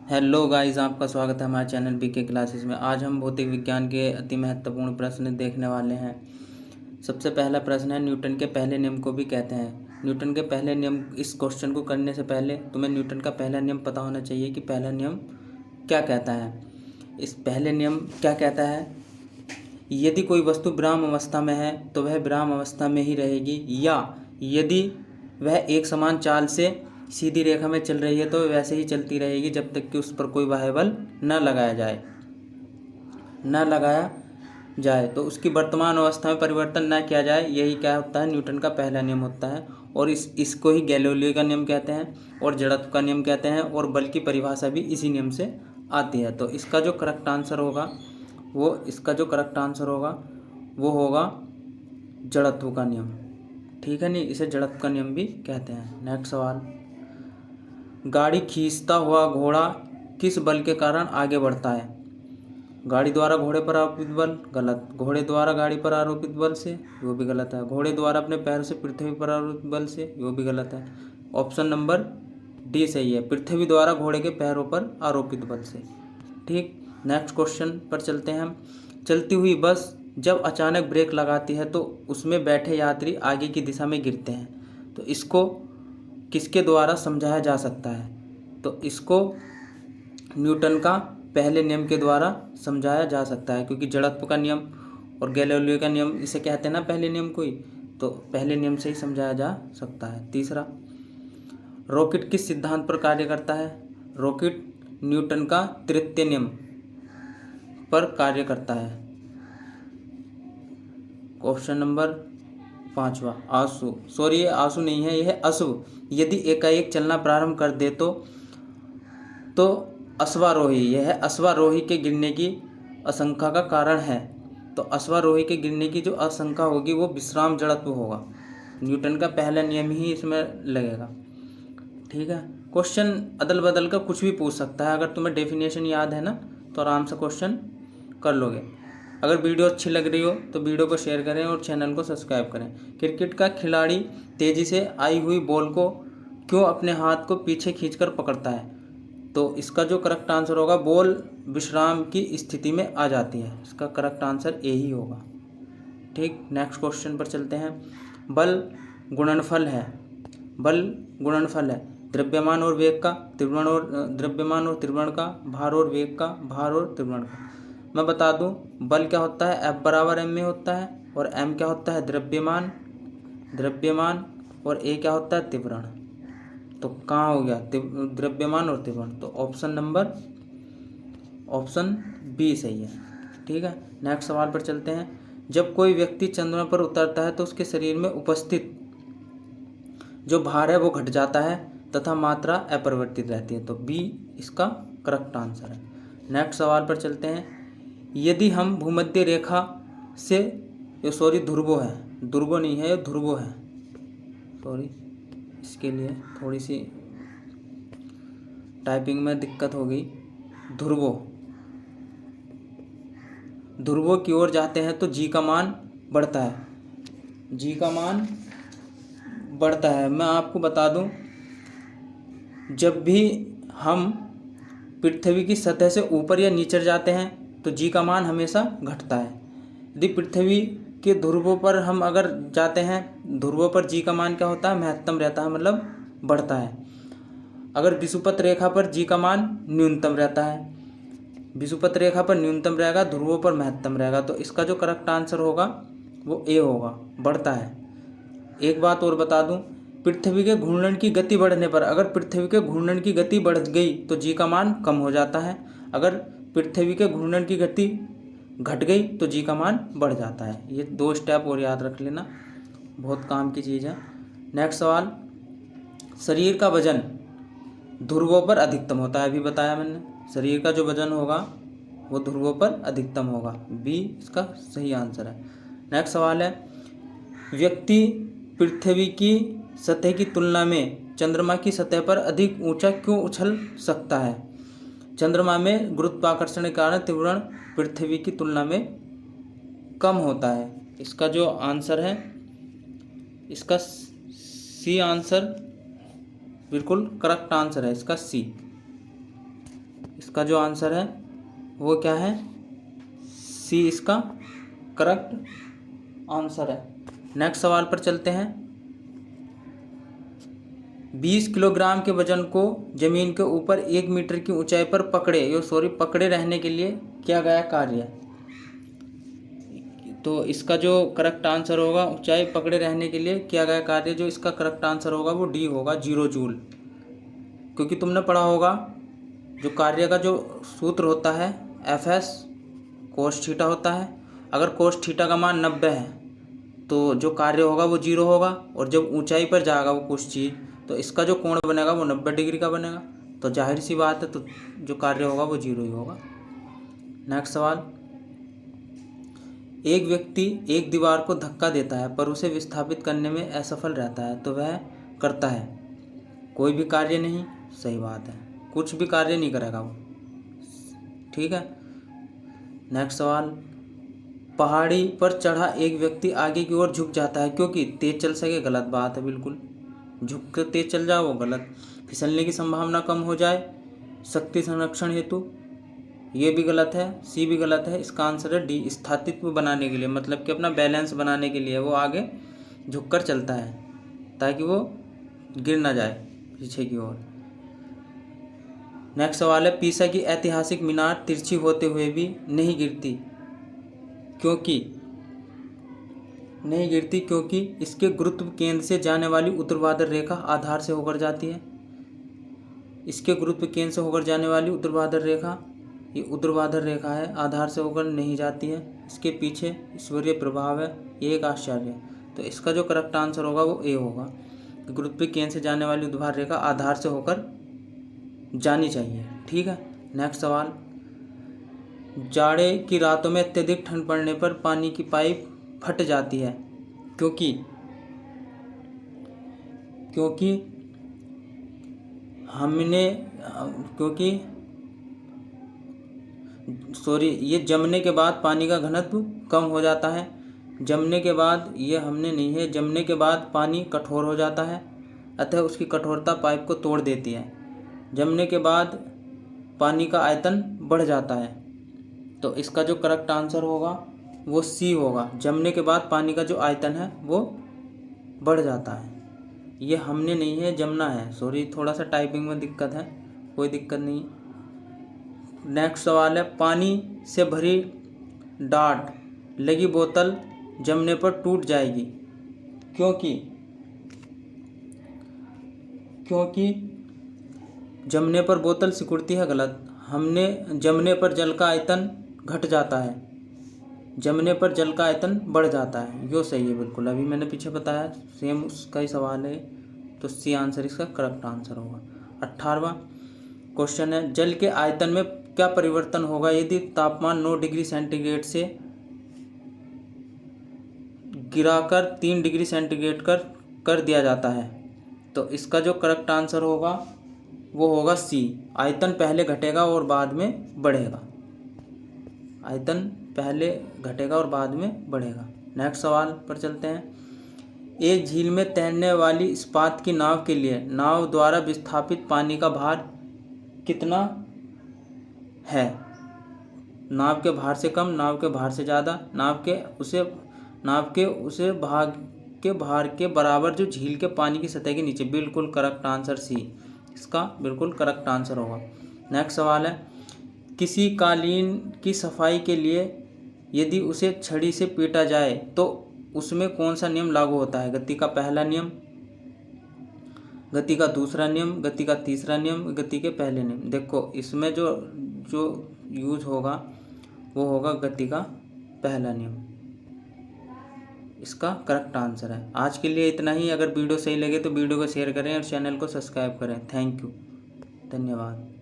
Hello guys, आपका स्वागत है हमारे चैनल बीके क्लासेस में। आज हम भौतिक विज्ञान के अति महत्वपूर्ण प्रश्न देखने वाले हैं। सबसे पहला प्रश्न है, न्यूटन के पहले नियम को भी कहते हैं। न्यूटन के पहले नियम, इस क्वेश्चन को करने से पहले तुम्हें न्यूटन का पहला नियम पता होना चाहिए कि पहला नियम क्या कहता है। इस पहले नियम क्या कहता है, यदि कोई वस्तु विराम अवस्था में है तो वह विराम अवस्था में ही रहेगी, या यदि वह एक समान चाल से सीधी रेखा में चल रही है तो वैसे ही चलती रहेगी जब तक कि उस पर कोई बाह्य बल न लगाया जाए तो उसकी वर्तमान अवस्था में परिवर्तन न किया जाए। यही क्या होता है, न्यूटन का पहला नियम होता है। और इसको ही गैलीलियो का नियम कहते हैं और जड़त्व का नियम कहते हैं, और बल की परिभाषा भी इसी नियम से आती है। तो इसका जो करेक्ट आंसर होगा वो होगा जड़त्व का नियम। ठीक है, नहीं, इसे जड़त्व का नियम भी कहते हैं। नेक्स्ट सवाल, गाड़ी खींचता हुआ घोड़ा किस बल के कारण आगे बढ़ता है। गाड़ी द्वारा घोड़े पर आरोपित बल, गलत। घोड़े द्वारा गाड़ी पर आरोपित बल से, वो भी गलत है। घोड़े द्वारा अपने पैर से पृथ्वी पर आरोपित बल से, वो भी गलत है। ऑप्शन नंबर डी सही है, पृथ्वी द्वारा घोड़े के पैरों पर आरोपित बल से। ठीक, नेक्स्ट क्वेश्चन पर चलते हैं हम। चलती हुई बस जब अचानक ब्रेक लगाती है तो उसमें बैठे यात्री आगे की दिशा में गिरते हैं, तो इसको किसके द्वारा समझाया जा सकता है। तो इसको न्यूटन का पहले नियम के द्वारा समझाया जा सकता है, क्योंकि जड़त्व का नियम और गैलीलियो का नियम इसे कहते हैं ना पहले नियम को ही, तो पहले नियम से ही समझाया जा सकता है। तीसरा, रॉकेट किस सिद्धांत पर कार्य करता है। रॉकेट न्यूटन का तृतीय नियम पर कार्य करता है। क्वेश्चन नंबर 5वां, आंसू, सॉरी ये आंसू नहीं है, यह है अश्व। यदि एकाएक चलना प्रारंभ कर दे तो अश्वारोही, यह है अश्वारोही के गिरने की आशंका का कारण है। तो अश्वारोही के गिरने की जो आशंका होगी वो विश्राम जड़त्व होगा। न्यूटन का पहला नियम ही इसमें लगेगा। ठीक है, क्वेश्चन अदल बदल का कुछ भी पूछ सकता है। अगर तुम्हें डेफिनेशन याद है ना तो आराम से क्वेश्चन कर लोगे। अगर वीडियो अच्छी लग रही हो तो वीडियो को शेयर करें और चैनल को सब्सक्राइब करें। क्रिकेट का खिलाड़ी तेजी से आई हुई बॉल को क्यों अपने हाथ को पीछे खींचकर पकड़ता है। तो इसका जो करेक्ट आंसर होगा, बॉल विश्राम की स्थिति में आ जाती है। इसका करेक्ट आंसर ए ही होगा। ठीक, नेक्स्ट क्वेश्चन पर चलते हैं। बल गुणनफल है द्रव्यमान और वेग का, द्रव्यमान और त्वरण का, भार और वेग का, भार और त्वरण का। मैं बता दूं, बल क्या होता है, F बराबर m में होता है, और m क्या होता है, द्रव्यमान, और a क्या होता है, त्वरण। तो कहाँ हो गया द्रव्यमान और त्वरण, तो ऑप्शन बी सही है। ठीक है, नेक्स्ट सवाल पर चलते हैं। जब कोई व्यक्ति चंद्रमा पर उतरता है तो उसके शरीर में उपस्थित जो भार है वो घट जाता है तथा मात्रा अपरिवर्तित रहती है। तो बी इसका करेक्ट आंसर है। नेक्स्ट सवाल पर चलते हैं। यदि हम भूमध्य रेखा से, ये सॉरी ध्रुवो है, ध्रुवो नहीं है, ये ध्रुवो है, सॉरी, इसके लिए थोड़ी सी टाइपिंग में दिक्कत हो गई। ध्रुवो की ओर जाते हैं तो जी का मान बढ़ता है। मैं आपको बता दूं, जब भी हम पृथ्वी की सतह से ऊपर या नीचे जाते हैं तो जी का मान हमेशा घटता है। यदि पृथ्वी के ध्रुवों पर हम अगर जाते हैं, ध्रुवों पर जी का मान क्या होता है, महत्तम रहता है, मतलब बढ़ता है। अगर विषुवत रेखा पर जी का मान न्यूनतम रहता है, विषुवत रेखा पर न्यूनतम रहेगा, ध्रुवों पर महत्तम रहेगा। तो इसका जो करेक्ट आंसर होगा वो ए होगा, बढ़ता है। एक बात और बता दूं, पृथ्वी के घूर्णन की गति बढ़ने पर, अगर पृथ्वी के घूर्णन की गति बढ़ गई तो जी का मान कम हो जाता है। अगर पृथ्वी के घूर्णन की गति घट गई तो जी का मान बढ़ जाता है। ये 2 स्टेप और याद रख लेना, बहुत काम की चीज़ है। नेक्स्ट सवाल, शरीर का वजन ध्रुवों पर अधिकतम होता है। अभी बताया मैंने, शरीर का जो वजन होगा वो ध्रुवों पर अधिकतम होगा। बी इसका सही आंसर है। नेक्स्ट सवाल है, व्यक्ति पृथ्वी की सतह की तुलना में चंद्रमा की सतह पर अधिक ऊंचा क्यों उछल सकता है। चंद्रमा में गुरुत्वाकर्षण के कारण त्वरण पृथ्वी की तुलना में कम होता है। इसका जो आंसर है, इसका सी आंसर बिल्कुल करेक्ट आंसर है, इसका सी। इसका जो आंसर है वो क्या है, सी इसका करेक्ट आंसर है। नेक्स्ट सवाल पर चलते हैं। 20 किलोग्राम के वजन को जमीन के ऊपर 1 मीटर की ऊंचाई पर पकड़े रहने के लिए किया गया कार्य। तो इसका जो करेक्ट आंसर होगा, ऊंचाई पकड़े रहने के लिए किया गया कार्य, जो इसका करेक्ट आंसर होगा वो डी होगा, 0 जूल। क्योंकि तुमने पढ़ा होगा जो कार्य का जो सूत्र होता है Fs कोस थीटा होता है। अगर कोस थीटा का मान 90 है तो जो कार्य होगा वो 0 होगा, और जब ऊंचाई पर जाएगा वो कुछ चीज़, तो इसका जो कोण बनेगा वो 90 डिग्री का बनेगा। तो जाहिर सी बात है, तो जो कार्य होगा वो 0 ही होगा। नेक्स्ट सवाल। एक व्यक्ति एक दीवार को धक्का देता है पर उसे विस्थापित करने में असफल रहता है, तो वह करता है कोई भी कार्य नहीं। सही बात है, कुछ भी कार्य नहीं करेगा वो। ठीक है। नेक्स्ट सवाल। पहाड़ी पर चढ़ा एक व्यक्ति आगे की ओर झुक जाता है क्योंकि तेज चल सके। गलत बात है, बिल्कुल झुक कर तेज चल जाओ वो गलत। फिसलने की संभावना कम हो जाए, शक्ति संरक्षण हेतु, ये भी गलत है, सी भी गलत है। इसका आंसर है डी, स्थायित्व बनाने के लिए, मतलब कि अपना बैलेंस बनाने के लिए वो आगे झुककर चलता है ताकि वो गिर ना जाए पीछे की ओर। नेक्स्ट सवाल है। पीसा की ऐतिहासिक मीनार तिरछी होते हुए भी नहीं गिरती क्योंकि इसके गुरुत्व केंद्र से जाने वाली ऊर्ध्वाधर रेखा आधार से होकर जाती है। इसके गुरुत्व केंद्र से होकर जाने वाली ऊर्ध्वाधर रेखा, ये ऊर्ध्वाधर रेखा है, आधार से होकर नहीं जाती है। इसके पीछे ईश्वरीय प्रभाव है, ये एक आश्चर्य है। तो इसका जो करेक्ट आंसर होगा वो ए होगा, गुरुत्व केंद्र से जाने वाली ऊर्ध्वाधर रेखा आधार से होकर जानी चाहिए। ठीक है। नेक्स्ट सवाल। जाड़े की रातों में अत्यधिक ठंड पड़ने पर पानी की पाइप फट जाती है क्योंकि ये जमने के बाद पानी का घनत्व कम हो जाता है। जमने के बाद, ये हमने नहीं है, जमने के बाद पानी कठोर हो जाता है, अतः उसकी कठोरता पाइप को तोड़ देती है। जमने के बाद पानी का आयतन बढ़ जाता है, तो इसका जो करेक्ट आंसर होगा वो सी होगा, जमने के बाद पानी का जो आयतन है वो बढ़ जाता है। ये हमने नहीं है, जमना है। थोड़ा सा टाइपिंग में दिक्कत है, कोई दिक्कत नहीं। नेक्स्ट सवाल है। पानी से भरी डाट लगी बोतल जमने पर टूट जाएगी क्योंकि जमने पर बोतल सिकुड़ती है। गलत। जमने पर जल का आयतन घट जाता है, जमने पर जल का आयतन बढ़ जाता है, यो सही है बिल्कुल। अभी मैंने पीछे बताया, सेम उसका ही सवाल है, तो सी आंसर इसका करेक्ट आंसर होगा। 18वां क्वेश्चन है। जल के आयतन में क्या परिवर्तन होगा यदि तापमान 9 डिग्री सेंटीग्रेड से गिराकर 3 डिग्री सेंटीग्रेड कर दिया जाता है? तो इसका जो करेक्ट आंसर होगा वो होगा सी, आयतन पहले घटेगा और बाद में बढ़ेगा। आयतन पहले घटेगा और बाद में बढ़ेगा। नेक्स्ट सवाल पर चलते हैं। एक झील में तैरने वाली इस्पात की नाव के लिए नाव द्वारा विस्थापित पानी का भार कितना है? नाव के भार से कम, नाव के भार से ज़्यादा, नाव के उसे भार के बराबर जो झील के पानी की सतह के नीचे। बिल्कुल करेक्ट आंसर सी, इसका बिल्कुल करेक्ट आंसर होगा। नेक्स्ट सवाल है। किसी कालीन की सफाई के लिए यदि उसे छड़ी से पीटा जाए तो उसमें कौन सा नियम लागू होता है? गति का पहला नियम, गति का दूसरा नियम, गति का तीसरा नियम, गति के पहले नियम। देखो इसमें जो यूज होगा वो होगा गति का पहला नियम, इसका करेक्ट आंसर है। आज के लिए इतना ही। अगर वीडियो सही लगे तो वीडियो को शेयर करें और चैनल को सब्सक्राइब करें। थैंक यू, धन्यवाद।